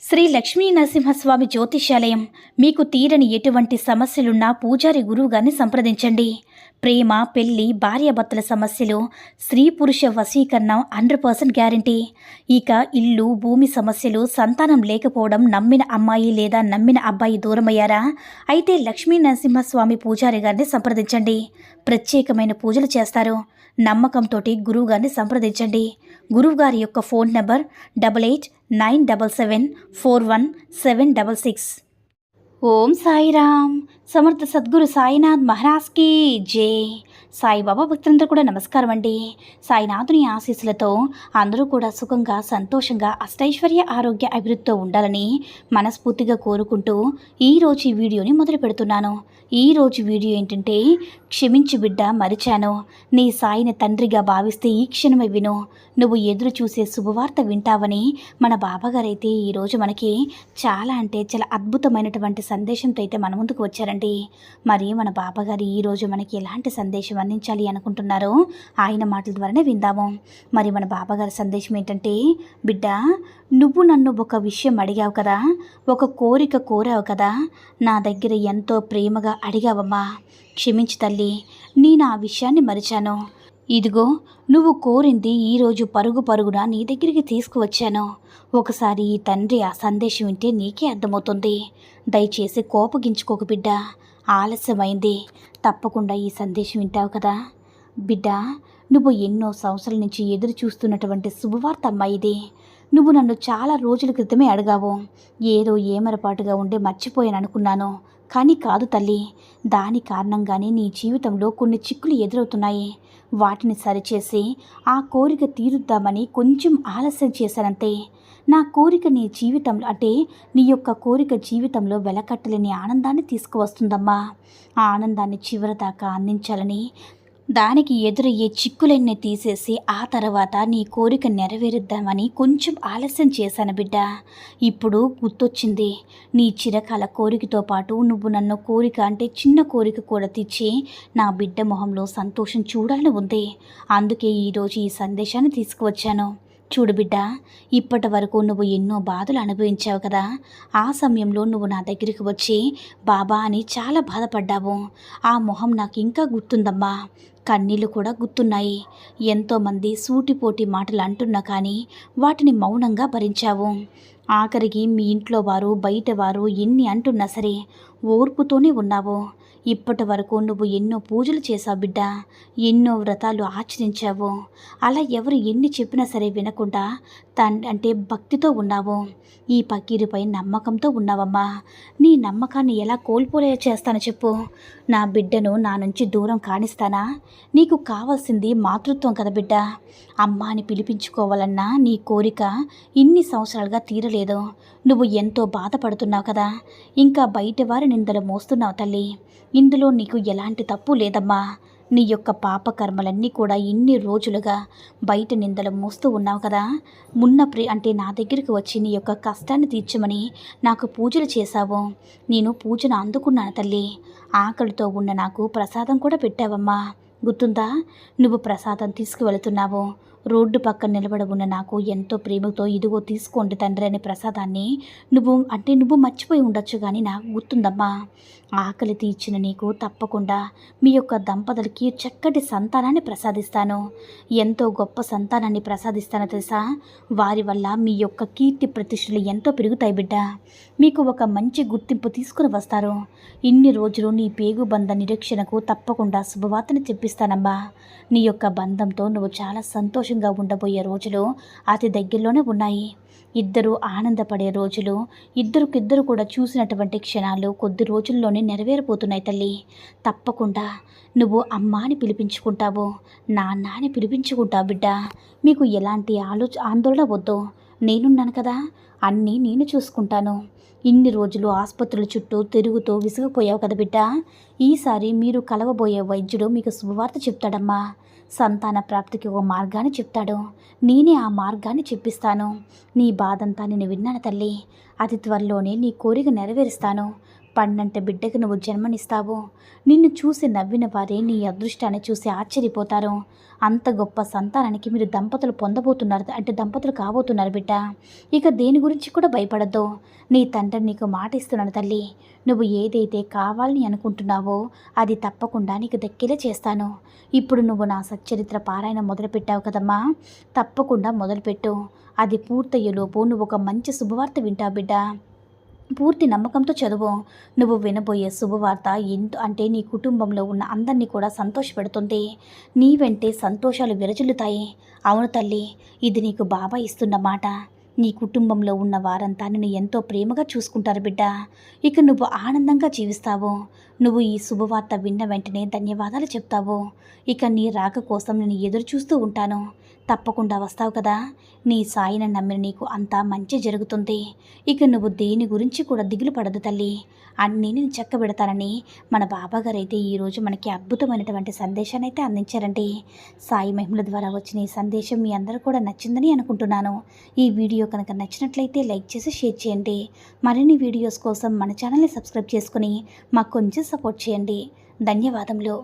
శ్రీ లక్ష్మీ నరసింహస్వామి జ్యోతిష్యాలయం. మీకు తీరని ఎటువంటి సమస్యలున్నా పూజారి గురువుగారిని సంప్రదించండి. ప్రేమ, పెళ్లి, భార్యాభర్తల సమస్యలు, స్త్రీ పురుష వశీకరణం 100% గ్యారంటీ. ఇక ఇల్లు, భూమి సమస్యలు, సంతానం లేకపోవడం, నమ్మిన అమ్మాయి లేదా నమ్మిన అబ్బాయి దూరమయ్యారా? అయితే లక్ష్మీ నరసింహస్వామి పూజారి గారిని సంప్రదించండి. ప్రత్యేకమైన పూజలు చేస్తారు. నమ్మకంతో గురువుగారిని సంప్రదించండి. గురువుగారి యొక్క ఫోన్ నంబర్ 8897741766. ఓం సాయిరామ్. సమర్థ సద్గురు సాయినాథ్ మహారాజ్కి జై. సాయిబాబా భక్తులందరూ కూడా నమస్కారం అండి. సాయినాథుని ఆశీస్సులతో అందరూ కూడా సుఖంగా, సంతోషంగా, అష్టైశ్వర్య, ఆరోగ్య, అభివృద్ధితో ఉండాలని మనస్ఫూర్తిగా కోరుకుంటూ ఈరోజు ఈ వీడియోని మొదలు పెడుతున్నాను. ఈరోజు వీడియో ఏంటంటే, క్షమించు బిడ్డ, మరిచాను. నీ సాయిని తండ్రిగా భావిస్తే ఈ క్షణమే విను. నువ్వు ఎదురు చూసే శుభవార్త వింటావని మన బాబాగారైతే ఈరోజు మనకి చాలా అద్భుతమైనటువంటి సందేశంతో అయితే మన ముందుకు వచ్చారండి. మరి మన బాబాగారు ఈరోజు మనకి ఎలాంటి సందేశం అందించాలి అనుకుంటున్నారో ఆయన మాటల ద్వారానే విందాము. మరి మన బాబాగారి సందేశం ఏంటంటే, బిడ్డ, నువ్వు నన్ను ఒక విషయం అడిగావు కదా, ఒక కోరిక కోరావు కదా, నా దగ్గర ఎంతో ప్రేమగా అడిగావమ్మా. క్షమించు తల్లి, నేను ఆ విషయాన్ని మరిచాను. ఇదిగో నువ్వు కోరింది ఈరోజు పరుగు పరుగున నీ దగ్గరికి తీసుకువచ్చాను. ఒకసారి ఈ తండ్రి ఆ సందేశం వింటే నీకే అర్థమవుతుంది. దయచేసి కోపగించుకోక బిడ్డ, ఆలస్యమైంది. తప్పకుండా ఈ సందేశం వింటావు కదా బిడ్డ. నువ్వు ఎన్నో సంవత్సరాల నుంచి ఎదురు చూస్తున్నటువంటి శుభవార్త అమ్మా ఇది. నువ్వు నన్ను చాలా రోజుల క్రితమే అడిగావు. ఏదో ఏమరపాటుగా ఉండే మర్చిపోయాను అనుకున్నాను. కానీ కాదు తల్లి, దాని కారణంగానే నీ జీవితంలో కొన్ని చిక్కులు ఎదురవుతున్నాయి. వాటిని సరిచేసి ఆ కోరిక తీరుద్దామని కొంచెం ఆలస్యం చేశానంతే. నా కోరిక నీ జీవితంలో నీ యొక్క కోరిక జీవితంలో వెలకట్టలేని ఆనందాన్ని తీసుకువస్తుందమ్మా. ఆ ఆనందాన్ని చివరిదాకా అందించాలని, దానికి ఎదురయ్యే చిక్కులన్నీ తీసేసి ఆ తర్వాత నీ కోరిక నెరవేరుద్దామని కొంచెం ఆలస్యం చేశాను బిడ్డ. ఇప్పుడు గుర్తొచ్చింది. నీ చిరకాల కోరికతో పాటు నువ్వు నన్ను చిన్న కోరిక కూడా తీర్చి నా బిడ్డ మొహంలో సంతోషం చూడాలని ఉంది. అందుకే ఈరోజు ఈ సందేశాన్ని తీసుకువచ్చాను. చూడు బిడ్డ, ఇప్పటి వరకు నువ్వు ఎన్నో బాధలు అనుభవించావు కదా. ఆ సమయంలో నువ్వు నా దగ్గరికి వచ్చి బాబా అని చాలా బాధపడ్డావు. ఆ మొహం నాకు ఇంకా గుర్తుందమ్మా. కన్నీళ్ళు కూడా గుర్తున్నాయి. ఎంతోమంది సూటిపోటి మాటలు అంటున్నా కానీ వాటిని మౌనంగా భరించావు. ఆఖరికి మీ ఇంట్లో వారు, బయట వారు ఎన్ని అంటున్నా సరే ఓర్పుతోనే ఉన్నావు. ఇప్పటి వరకు నువ్వు ఎన్నో పూజలు చేశావు బిడ్డ, ఎన్నో వ్రతాలు ఆచరించావు. అలా ఎవరు ఎన్ని చెప్పినా సరే వినకుండా భక్తితో ఉన్నావు. ఈ పకీరుపై నమ్మకంతో ఉన్నావమ్మా. నీ నమ్మకాన్ని ఎలా కోల్పోలే చేస్తాను చెప్పు? నా బిడ్డను నా నుంచి దూరం కానిస్తానా? నీకు కావాల్సింది మాతృత్వం కదా బిడ్డ. అమ్మ అని పిలిపించుకోవాలన్నా నీ కోరిక ఇన్ని సంవత్సరాలుగా తీరలేదు. నువ్వు ఎంతో బాధపడుతున్నావు కదా. ఇంకా బయట వారి నిందలు మోస్తున్నావు తల్లి. ఇందులో నీకు ఎలాంటి తప్పు లేదమ్మా. నీ యొక్క పాపకర్మలన్నీ కూడా ఇన్ని రోజులుగా బయట నిందలు మోస్తూ ఉన్నావు కదా. నా దగ్గరికి వచ్చి నీ యొక్క కష్టాన్ని తీర్చమని నాకు పూజలు చేశావు. నేను పూజను అందుకున్నాను తల్లి. ఆకలితో ఉన్న నాకు ప్రసాదం కూడా పెట్టావమ్మా. గుర్తుందా? నువ్వు ప్రసాదం తీసుకువెళుతున్నావు. రోడ్డు పక్కన నిలబడి ఉన్న నాకు ఎంతో ప్రేమతో ఇదిగో తీసుకోండి తండ్రి అనే ప్రసాదాన్ని నువ్వు మర్చిపోయి ఉండొచ్చు, కానీ నాకు గుర్తుందమ్మా. ఆకలి తీర్చిన నీకు తప్పకుండా మీ యొక్క దంపతులకి చక్కటి సంతానాన్ని ప్రసాదిస్తాను. ఎంతో గొప్ప సంతానాన్ని ప్రసాదిస్తాను తెలుసా. వారి వల్ల మీ యొక్క కీర్తి ప్రతిష్టలు ఎంతో పెరుగుతాయి బిడ్డ. మీకు ఒక మంచి గుర్తింపు తీసుకుని వస్తారు. ఇన్ని రోజులు నీ పేగు బంధ నిరీక్షణకు తప్పకుండా శుభవార్తని చెప్పిస్తానమ్మా. నీ యొక్క బంధంతో నువ్వు చాలా సంతోషంగా ఉండబోయే రోజులు అతి దగ్గరలోనే ఉన్నాయి. ఇద్దరు ఆనందపడే రోజులు, ఇద్దరికిద్దరు కూడా చూసినటువంటి క్షణాలు కొద్ది రోజుల్లోనే నెరవేరబోతున్నాయి తల్లి. తప్పకుండా నువ్వు అమ్మ అని పిలిపించుకుంటావు, నాన్న అని పిలిపించుకుంటావు బిడ్డ. మీకు ఎలాంటి ఆందోళన వద్దు. నేనున్నాను కదా, అన్నీ నేను చూసుకుంటాను. ఇన్ని రోజులు ఆసుపత్రుల చుట్టూ తిరుగుతూ విసిగిపోయావు కదా బిడ్డ. ఈసారి మీరు కలవబోయే వైద్యుడు మీకు శుభవార్త చెప్తాడమ్మా. సంతాన ప్రాప్తికి ఒక మార్గాన్ని చెప్తాడు. నేనే ఆ మార్గాన్ని చెప్పిస్తాను. నీ బాధంతా నేను విన్నాను తల్లి. అతి త్వరలోనే నీ కోరిక నెరవేరుస్తాను. పన్నంటే బిడ్డకు నువ్వు జన్మనిస్తావు. నిన్ను చూసి నవ్విన వారే నీ అదృష్టాన్ని చూసి ఆశ్చర్యపోతారు. అంత గొప్ప సంతానానికి మీరు దంపతులు పొందబోతున్నారు, అంటే దంపతులు కాబోతున్నారు బిడ్డ. ఇక దేని గురించి కూడా భయపడద్దు. నీ తండ్రి నీకు మాట ఇస్తున్నాను తల్లి. నువ్వు ఏదైతే కావాలని అనుకుంటున్నావో అది తప్పకుండా నీకు దక్కేలా చేస్తాను. ఇప్పుడు నువ్వు నా సచ్చరిత్ర పారాయణ మొదలుపెట్టావు కదమ్మా, తప్పకుండా మొదలుపెట్టు. అది పూర్తయ్యేలోపు నువ్వు ఒక మంచి శుభవార్త వింటావు బిడ్డ. పూర్తి నమ్మకంతో చదువు. నువ్వు వినబోయే శుభవార్త అంటే నీ కుటుంబంలో ఉన్న అందరినీ కూడా సంతోషపెడుతుంది. నీ వెంటే సంతోషాలు విరజిల్లుతాయి. అవును తల్లి, ఇది నీకు బాబా ఇస్తున్న మాట. నీ కుటుంబంలో ఉన్న వారంతా నిన్ను ఎంతో ప్రేమగా చూసుకుంటారు బిడ్డ. ఇక నువ్వు ఆనందంగా జీవిస్తావు. నువ్వు ఈ శుభవార్త విన్న వెంటనే ధన్యవాదాలు చెప్తావు. ఇక నీ రాక కోసం నేను ఎదురు చూస్తూ ఉంటాను. తప్పకుండా వస్తావు కదా. నీ సాయిని నమ్మిన నీకు అంతా మంచి జరుగుతుంది. ఇక నువ్వు దేని గురించి కూడా దిగులు పడదు తల్లి. అన్నీ నేను చక్కబెడతానని మన బాబాగారు అయితే ఈరోజు మనకి అద్భుతమైనటువంటి సందేశాన్ని అయితే అందించారండి. సాయి మహిమల ద్వారా వచ్చిన ఈ సందేశం మీ అందరూ కూడా నచ్చిందని అనుకుంటున్నాను. ఈ వీడియో కనుక నచ్చినట్లయితే లైక్ చేసి షేర్ చేయండి. మరిన్ని వీడియోస్ కోసం మన ఛానల్ని సబ్స్క్రైబ్ చేసుకుని మాకు కొంచెం సపోర్ట్ చేయండి. ధన్యవాదములు.